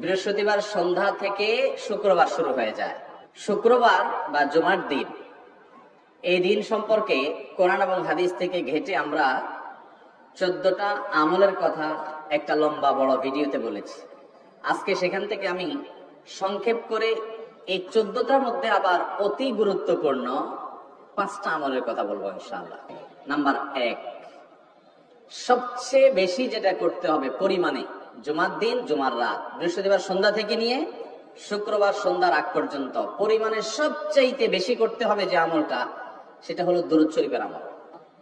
বৃহস্পতিবার সন্ধ্যা থেকে শুক্রবার শুরু হয়ে যায়। শুক্রবার বা জুমার দিন, এই দিন সম্পর্কে কোরআন এবং হাদিস থেকে ঘেঁটে আমরা 14টা আমলের কথা একটা লম্বা বড় ভিডিওতে বলেছি। আজকে সেখান থেকে আমি সংক্ষেপ করে এই 14টার মধ্যে আবার অতি গুরুত্বপূর্ণ 5টা আমলের কথা বলবো ইনশাআল্লাহ। নাম্বার 1, সবচেয়ে বেশি যেটা করতে হবে পরিমাণে, জুমার দিন জুমার রাত, বৃহস্পতিবার সন্ধ্যা থেকে নিয়ে শুক্রবার সন্ধ্যার আগ পর্যন্ত পরিমাণে সবচাইতে বেশি করতে হবে যে আমলটা, সেটা হলো দুরূদ শরীফের আমল।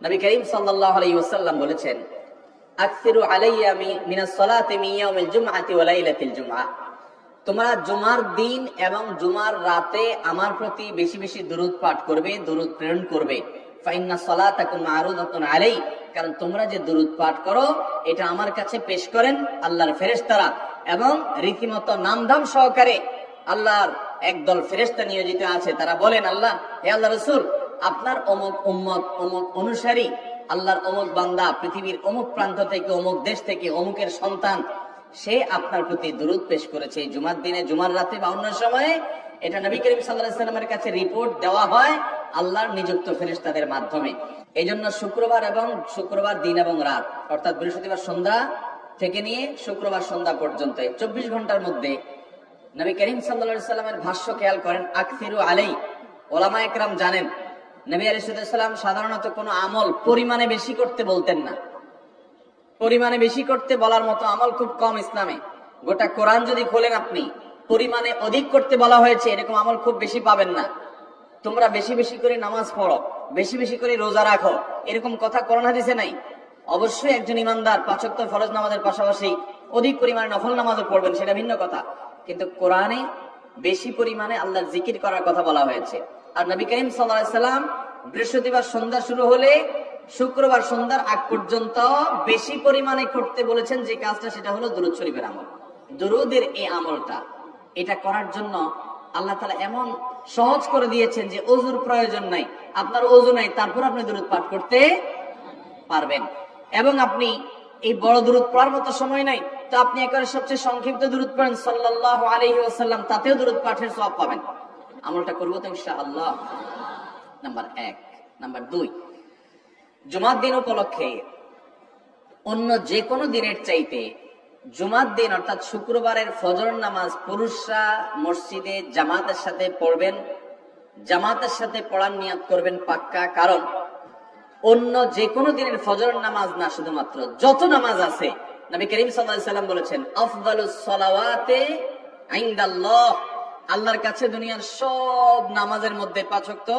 নবী করিম সাল্লাল্লাহু আলাইহি ওয়াসাল্লাম বলেছেন, আকসিরু আলাইয়া মিনাস সালাতি মিন ইয়াউমিল জুমআতি ওয়া লাইলাতিল জুমআ, তোমরা জুমার দিন এবং জুমার রাতে আমার প্রতি বেশি বেশি দুরূদ পাঠ করবে, দুরূদ প্রেরণ করবে। ফাইন্না সালাতাকুম মারুদাতুন আলাই, কারণ তোমরা যে দুরূদ পাঠ করো এটা আমার কাছে পেশ করেন আল্লাহর ফেরেশতারা, এবং রীতিমতো নামধাম সহকারে আল্লাহর একদল ফেরেশতা নিয়োজিত আছে। তারা বলেন, আল্লাহ, হে আল্লাহ রাসূল, আপনার অমুক উম্মত, অমুক অনুসারী, আল্লাহর অমুক বান্দা পৃথিবীর অমুক প্রান্ত থেকে, অমুক দেশ থেকে, অমুকের সন্তান, সে আপনার প্রতি দুরূদ পেশ করেছে জুমার দিনে, জুমার রাতে বা অন্য সময়ে। এটা নবী করিম সাল্লাল্লাহু আলাইহি ওয়াসাল্লামের কাছে রিপোর্ট দেওয়া হয় আল্লাহর নিযুক্ত ফেরেশতাদের মাধ্যমে। এই জন্য শুক্রবার দিন এবং রাত, অর্থাৎ বৃহস্পতিবার সন্ধ্যা থেকে নিয়ে শুক্রবার সন্ধ্যা পর্যন্ত এই 24 ঘন্টার মধ্যে নবী করিম সাল্লাল্লাহু আলাইহি ওয়াসাল্লামের ভাষ্য খেয়াল করেন, আকসিরু আলাই। ওলামা একরাম জানেন, নবী আলাইহিস সালাম সাধারণত কোনো আমল পরিমাণে বেশি করতে বলতেন না। পরিমাণে বেশি করতে বলার মতো আমল খুব কম ইসলামে। গোটা কোরআন যদি খোলেন আপনি, পরিমাণে অধিক করতে বলা হয়েছে এরকম আমল খুব বেশি পাবেন না। তোমরা বেশি বেশি করে নামাজ পড়ো, বেশি বেশি করে রোজা রাখো, এরকম কথা কোরআন হাদিসে নাই। অবশ্যই একজন ইমানদার 5 ওয়াক্ত ফরজ নামাজের পাশাপাশি অধিক পরিমাণে নফল নামাজও পড়বেন, সেটা ভিন্ন কথা। কিন্তু কোরআনে বেশি পরিমাণে আল্লাহর জিকির করার কথা বলা হয়েছে। আর নবী করিম সাল্লাল্লাহু আলাইহি ওয়াসাল্লাম বৃহস্পতিবার সন্ধ্যা শুরু হলে শুক্রবার সন্ধ্যার আগ পর্যন্ত বেশি পরিমাণে করতে বলেছেন যে কাজটা, সেটা হলো দুরূদ শরীফের আমল। দুরূদের এই আমলটা, এটা করার জন্য আল্লাহ তাআলা এমন সহজ করে দিয়েছেন যে ওযুর প্রয়োজন নাই। আপনার ওযু নাই, তারপর আপনি দুরূদ পাঠ করতে পারবেন। এবং আপনি এই বড় দুরূদ পড়ার মতো সময় নাই, তো আপনি একেবারে সবচেয়ে সংক্ষিপ্ত দুরূদ পড়েন সাল্লাল্লাহু আলাইহি ওয়াসাল্লাম, তাতেও দুরূদ পাঠের সওয়াব পাবেন। আমলটা করব তো ইনশাআল্লাহ। নাম্বার 1। নাম্বার 2, জুমার দিন উপলক্ষে অন্য যে কোনো দিনের চাইতে জুমার দিন অর্থাৎ শুক্রবারের ফজর নামাজ পুরুষরা মসজিদে জামাতের সাথে পড়বেন। জামাতের সাথে পড়ার নিয়ত করবেন পাক্কা, কারণ অন্য যে কোনো দিনের ফজর নামাজ না, শুধুমাত্র যত নামাজ আছে, নবী করিম সাল্লাল্লাহু আলাইহি ওয়াসাল্লাম বলেছেন, আফদালুস সালাওয়াতে ইনদাল্লাহ, আল্লাহর কাছে দুনিয়ার সব নামাজের মধ্যে 5 ওয়াক্ত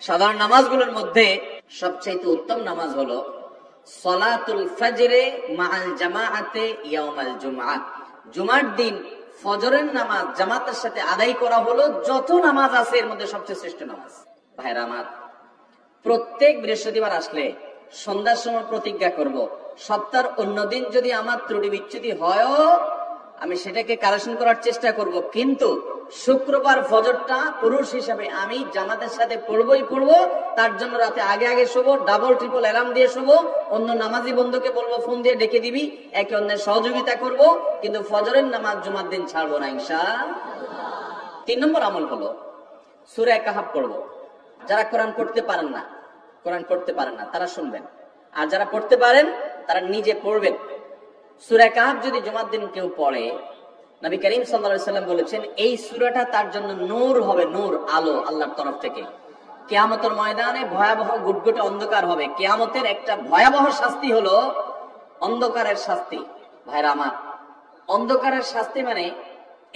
সাধারণ নামাজগুলোর মধ্যে সবচেয়ে উত্তম নামাজ হলো সালাতুল ফজরে মাআল জামাআতে ইয়াউমাল জুমআহ, জুমার দিন ফজরের নামাজ জামাতের সাথে আদায় করা হলো যত নামাজ আছে এর মধ্যে সবচেয়ে শ্রেষ্ঠ নামাজ। ভাইরা আমার, প্রত্যেক বৃহস্পতিবার আসলে সন্ধ্যার সময় প্রতিজ্ঞা করব, সপ্তাহের অন্য দিন যদি আমার ত্রুটি বিচ্যুতি হয় আমি সেটাকে কারেকশন করার চেষ্টা করব, কিন্তু শুক্রবার ফজরটা পুরুষ হিসাবে আমি জামাতের সাথে পড়বই পড়বো। তার জন্য রাতে আগে আগে শোবো, ডাবল ট্রিপল অ্যালার্ম দিয়ে শোবো, অন্য নামাজি বন্ধুকে বলবো ফোন দিয়ে ডেকে দিবি, একে অন্যের সহযোগিতা করব, কিন্তু ফজরের নামাজ জুমার দিন ছাড়বো না ইনশাআল্লাহ। 3 নম্বর আমল হলো সূরা কাহফ পড়বো। যারা কোরআন পড়তে পারেন না তারা শুনবেন, আর যারা পড়তে পারেন তারা নিজে পড়বেন। সূরা কাহফ যদি জুমার দিন কেউ পড়ে, নবী করিম সাল্লাল্লাহু আলাইহি ওয়াসাল্লাম বলেছেন এই সূরাটা তার জন্য নূর হবে, নূর, আলো আল্লাহর তরফ থেকে। কিয়ামতের ময়দানে ভয়াবহ গুটগুটে অন্ধকার হবে। কিয়ামতের একটা ভয়াবহ শাস্তি হলো অন্ধকারের শাস্তি। ভাইরা আমার, অন্ধকারের শাস্তি মানে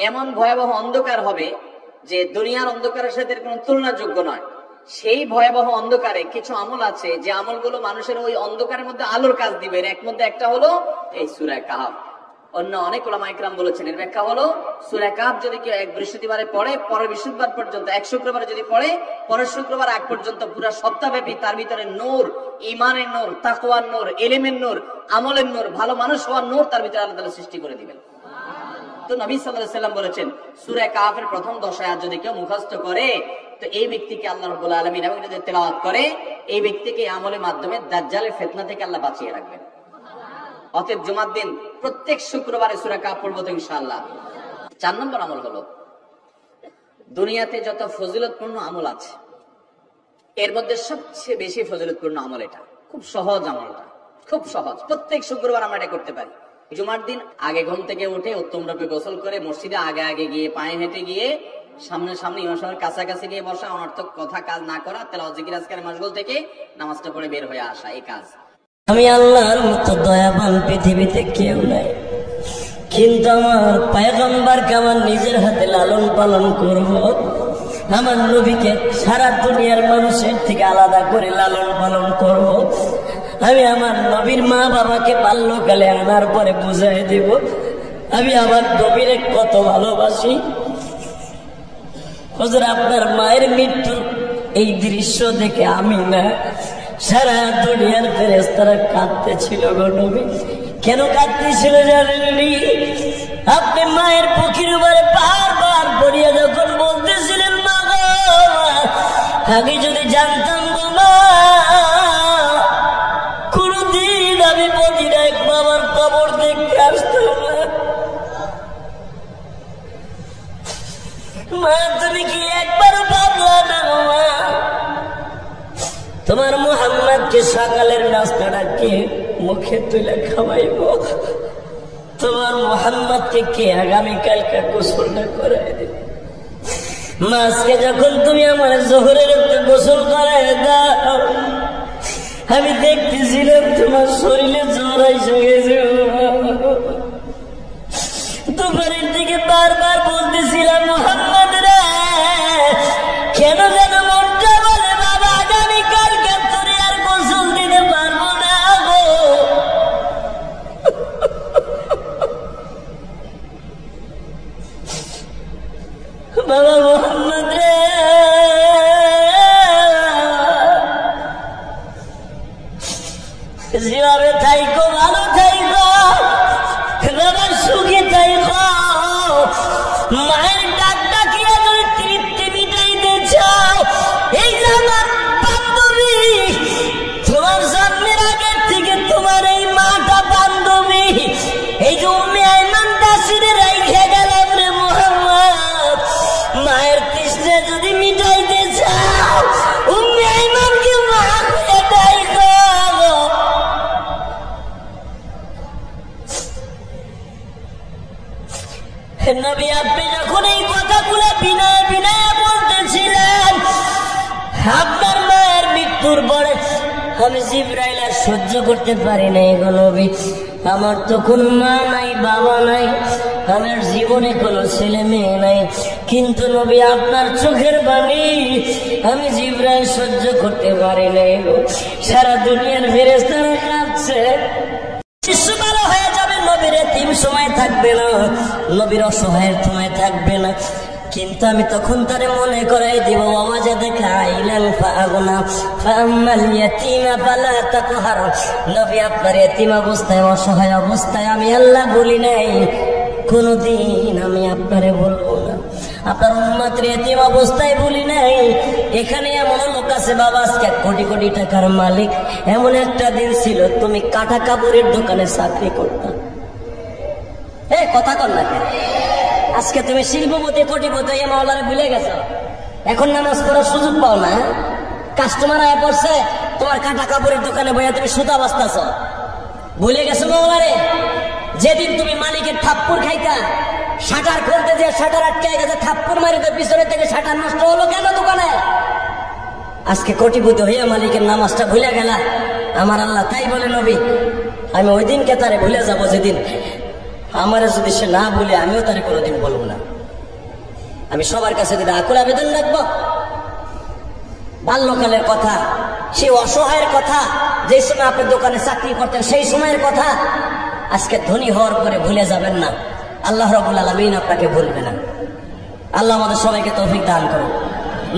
এমন ভয়াবহ অন্ধকার হবে যে দুনিয়ার অন্ধকারের সাথে কোনো তুলনাযোগ্য নয়। সেই ভয়াবহ অন্ধকারে কিছু আমল আছে যে আমলগুলো মানুষের ওই অন্ধকারের মধ্যে আলোর কাজ দিবে। এর মধ্যে একটা হলো এই সূরা কাহফ। অন্য অনেক উলামা ইকরাম বলেছেন এর ব্যাখ্যা হলো সূরা কাহফ যদি কেউ এক বৃহস্পতিবারে পড়ে, পরের বৃহস্পতিবার পর্যন্ত, এক শুক্রবারে যদি পড়ে, পরের শুক্রবার আগ পর্যন্ত পুরো সপ্তাহব্যাপী তার ভিতরে নূর, ঈমানের নূর, তাকওয়ার নূর, ইলমের নূর, আমলের নূর, ভালো মানুষ হওয়ার নূর তার ভিতরে আল্লাহ তাআলা সৃষ্টি করে দিবেন। তো নবী সাল্লাল্লাহু আলাইহি ওয়াসাল্লাম বলেছেন সূরা কাহফের প্রথম 10 আয়াত যদি কেউ মুখস্থ করে, তো এই ব্যক্তিকে আল্লাহ রাব্বুল আলামিন এবং যদি তেলাওয়াত করে, এই ব্যক্তিকে আমলের মাধ্যমে দাজ্জালের ফিতনা থেকে আল্লাহ বাঁচিয়ে রাখবেন। অতএব জুমার দিন প্রত্যেক শুক্রবারে সূরা কাফ পড়বো তো ইনশাআল্লাহ। 4 নম্বর আমল হলো, দুনিয়াতে যত ফজিলতপূর্ণ আমল আছে এর মধ্যে সবচেয়ে বেশি ফজিলতপূর্ণ আমল এটা। খুব সহজ আমলটা, খুব সহজ, প্রত্যেক শুক্রবার আমরা এটা করতে পারি। জুমার দিন আগে ঘুম থেকে উঠে উত্তম রূপে গোসল করে মসজিদে আগে আগে গিয়ে পায়ে হেঁটে গিয়ে সামনে সামনে ইমাম সাহেবের কাছাকাছি গিয়ে বসা, অনর্থক কথা কাজ না করা, তেলাওয়াত জিকির আজকারের মাশগুল থেকে নামাজটা পড়ে বের হয়ে আসা, এই কাজ। আমি আল্লাহর মতো দয়াবান পৃথিবীতে কেউ নাই, কিন্তু আমার পয়গম্বরকে আমার নিজের হাতে লালন পালন করব, আমার নবীকে সারা দুনিয়ার মানুষের থেকে আলাদা করে লালন পালন করব। আমি আমার নবীর মা বাবাকে বাল্যকালে আনার পরে বুঝাই দেব আমি আমার নবীরে কত ভালোবাসি। হুজুর, আপনার মায়ের মৃত্যুর এই দৃশ্য দেখে আমি না, সারা দুনিয়ার ফেরেশতারা কাঁদতেছিল গো নবী। কেন কাঁদতেছিল জানেননি? আপনি মায়ের বুকের উপরে বারবার পড়িয়া যখন বলতেছিলেন, মা গো, আগে যদি জানতাম গো মা, কোনদিন আমি মদিনায় এক বাবার কবর দেখতে আসতাম না। মা, তুমি কি একবারও ভাবলা না মা, তোমার মুহাম্মদকে সকালের নাস্তাটা কে মুখে তুলে খাওয়াইব? তোমার মুহাম্মদকে কে আগামীকালকে গোসলটা করাই দেবে? মাঝকে যখন তুমি আমার জোহরের গোসল করাই দাও, আমি দেখতেছিলাম তোমার শরীরে জ্বর এসে গেছে। দুপুরের দিকে বারবার বলতেছিলাম, মুহাম্মদ রে, কেন যেন মনটা বলে বাবা আগামীকালকে তোরে আর গোসল দিতে পারবো না গো। বাবা মুহাম্মদ রে, যেভাবে থাইকো ভালো থাইকো, বাবা সুখে থাইকো। মায়ের ডাক ডাকিয়া যদি তৃপ্তি মিটাইতে চাও, এই যে আমার বান্ধবী, তোমার জন্মের আগের থেকে তোমার এই মাটা বান্ধবী, এই যে উম্মে আইমান দাসিরে রাইখে গেলাম রে মুহাম্মদ। মায়ের তৃষ্ণা যদি মিটাইতে চাও, উম্মে আইমানকে মা করে ডাইকো। নবী, আপনি যখন এই কথাগুলো বিনয় বিনয় বলতেছিলেন, আপনার মায়ের মৃত্যুর পরে আমি জিবরাইল আর সহ্য করতে পারি নাই গো নবী। আমার তো কোনো মা নাই, বাবা নাই, আমার জীবনে কোনো ছেলে মেয়ে নাই, কিন্তু নবী আপনার চোখের বাণী আমি জিবরাইল সহ্য করতে পারি নাই গো। সারা দুনিয়ার ফেরেশতারা কাঁদছে। শিশু ভালো হয়ে যাবে, নবীর এতিম সময় থাকবে না, নবীর অসহায়ের সময় থাকবে না, কিন্তু আমি তখন তারে মনে করাই দিব, নবী আপনার এতিম অবস্থায়, অসহায় অবস্থায় আমি আল্লাহ বলি নাই, কোনদিন আমি আপনারে বলবো না। আপনার উম্মতের এতিম অবস্থায় বলি নাই। এখানে এমন লোক আছে বাবা, আজকে কোটি কোটি টাকার মালিক, এমন একটা দিন ছিল তুমি কাটা কাপড়ের দোকানে চাকরি করতাম। কথা কর না, আজকে তুমি শিল্পপতি কোটিপতি এ মাওলারে ভুলে গেছো, এখন নামাজ পড়ার সুযোগ পাও না। কাস্টমার আয় পড়ছে, তোমার কাটা কাপড়ের দোকানে বইয়া তুমি সুতা বাঁচতেছ, ভুলে গেছো মাওলারে। যেদিন তুমি মালিকের থাপ্পড় খাইতা, শাটার খুলতে যে শাটার আটকে গেছে, থাপ্পড় মারি তো পিছনে থেকে শাটার নষ্ট হলো কেন দোকানে? আজকে কোটিপতি হইয়া মালিকের নামাজটা ভুলে গেলা। আমার আল্লাহ তাই বলে, নবী আমি ওই দিনকে তারে ভুলে যাবো যেদিন আমার যদি সে না বলে, আমিও তারে কোনোদিন বলবো না। আমি সবার কাছে যদি আকুল আবেদন রাখবো, বাল্যকালের কথা, সেই অসহায়ের কথা, যে সময় আপনি দোকানে চাকরি করতেন সেই সময়ের কথা আজকে ধনী হওয়ার পরে ভুলে যাবেন না। আল্লাহ রাব্বুল আলামিন আপনাকে ভুলবে না। আল্লাহ আমাদের সবাইকে তৌফিক দান করুন,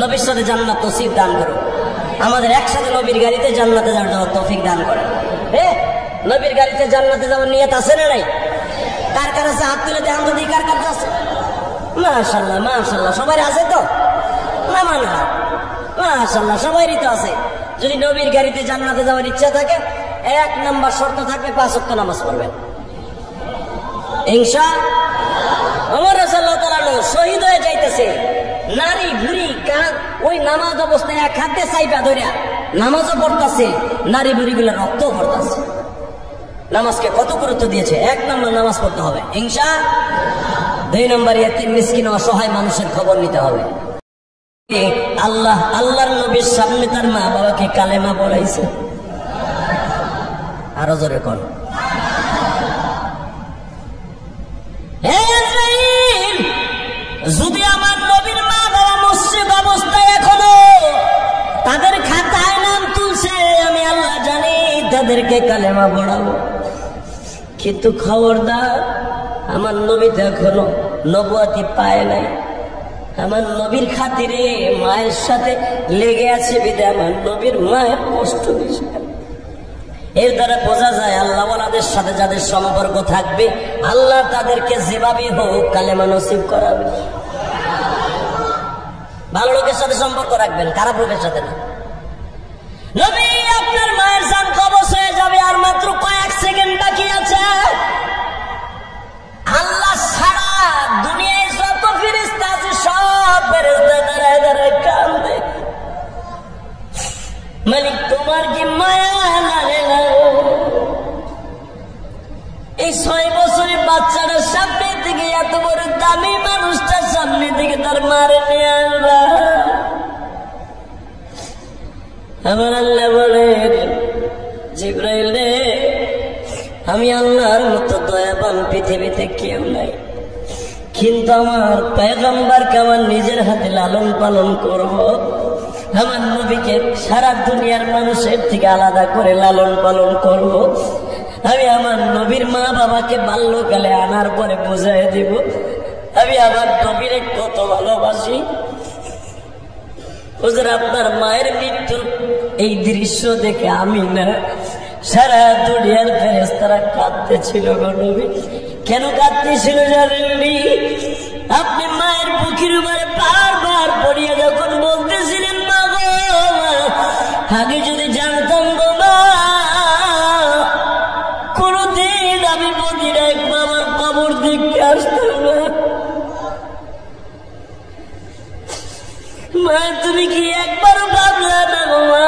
নবীর সাথে জান্নাত নসিব দান করুন, আমাদের একসাথে নবীর গাড়িতে জান্নাতে যাওয়ার তৌফিক দান করেন। নবীর গাড়িতে জান্নাতে যাওয়ার নিয়ত আছে না নাই? কার কার আছে হাত তুলে দেখান তো, কার কার আছে? মাশাআল্লাহ মাশাআল্লাহ, সবাই আছে তো? না মানা, মাশাআল্লাহ সবারই তো আছে। যদি নবীর গাড়িতে জান্নাতে যাওয়ার ইচ্ছা থাকে এক নাম্বার শর্ত থাকবে 5 ওয়াক্ত নামাজ পড়বেন ইনশাআল্লাহ। ওমর রাদিয়াল্লাহু তাআলা শহীদ হয়ে যাইতেছে, নারী বুড়ি ওই নামাজ অবস্থায় এক হাতে চাইপা ধরিয়া নামাজও পড়তেছে, নারী বুড়ি গুলা রক্ত পড়তেছে। নামাজকে কত গুরুত্ব দিয়েছে। 1 নম্বর নামাজ পড়তে হবে ইনশাআল্লাহ। 2 নম্বর ইতিম মিসকিন অসহায় মানুষের খবর নিতে হবে। আল্লাহর নবীর সামনে তার মা বাবাকে কালেমা পড়াইছে। আরো জোরে কোন যদি আমার নবীর মা বাবা মুসলিম অবস্থায় এখনো তাদের খাতায় নাম তুলছে, আমি আল্লাহ জানি তাদেরকে কালেমা পড়াবো। কিন্তু খবরদার, আমার নবী তো এখনো নবুয়তি পায় নাই। আমার নবীর খাতিরে মায়ের সাথে লেগে আছে বিদে আমার নবীর মায়ের কষ্ট বেশি। এর দ্বারা বোঝা যায় আল্লাহ ওয়ালাদের সাথে যাদের সম্পর্ক থাকবে, আল্লাহ তাদেরকে যেভাবে হোক কালেমা নসিব করাবে। ভালো লোকের সাথে সম্পর্ক রাখবেন, খারাপ লোকের সাথে না। নবী আপনার মায়ের জান কবজ হয়ে যাবে, আর মাত্র কয়েক সেকেন্ড বাকি আছে। আল্লাহ ছাড়া দুনিয়ায় যত ফেরেশতা আছে সব ফেরেশতা দাঁড়ায় দাঁড়ায় কাঁদে, মালিক তোমার কি মায়া লাগে না? এই 6 বছরের বাচ্চাটার সামনে থেকে এত বড় দামি মানুষটার সামনে থেকে তার মারে নিয়ে আসবা। আমার আল্লাহ বলেন, জিবরাইল রে, আমি আল্লাহর মতো দয়াবান পৃথিবীতে কেউ নাই, কিন্তু আমার পয়গম্বরকে আমার নিজের হাতে লালন পালন করব। আমার নবীকে সারা দুনিয়ার মানুষের থেকে আলাদা করে লালন পালন করব। আমি আমার নবীর মা বাবাকে বাল্যকালে আনার পরে বুঝাই দিব আমি আমার নবীরে কত ভালোবাসি। হুজুর, আপনার মায়ের মৃত্যুর এই দৃশ্য দেখে আমি না, সারা দুনিয়ার ফেরেশতারা কাঁদতেছিল গো নবী। কেন কাঁদতেছিল জানেননি? আপনি মায়ের বুকের উপরে বারবার পড়িয়া যখন বলতেছিলেন, মা গো, আগে যদি জানতাম গো মা, কোনদিন আমি মদিনা একবার আমার কবর দেখতে আসতাম না। মা, তুমি কি একবারও ভাবলা না গো মা?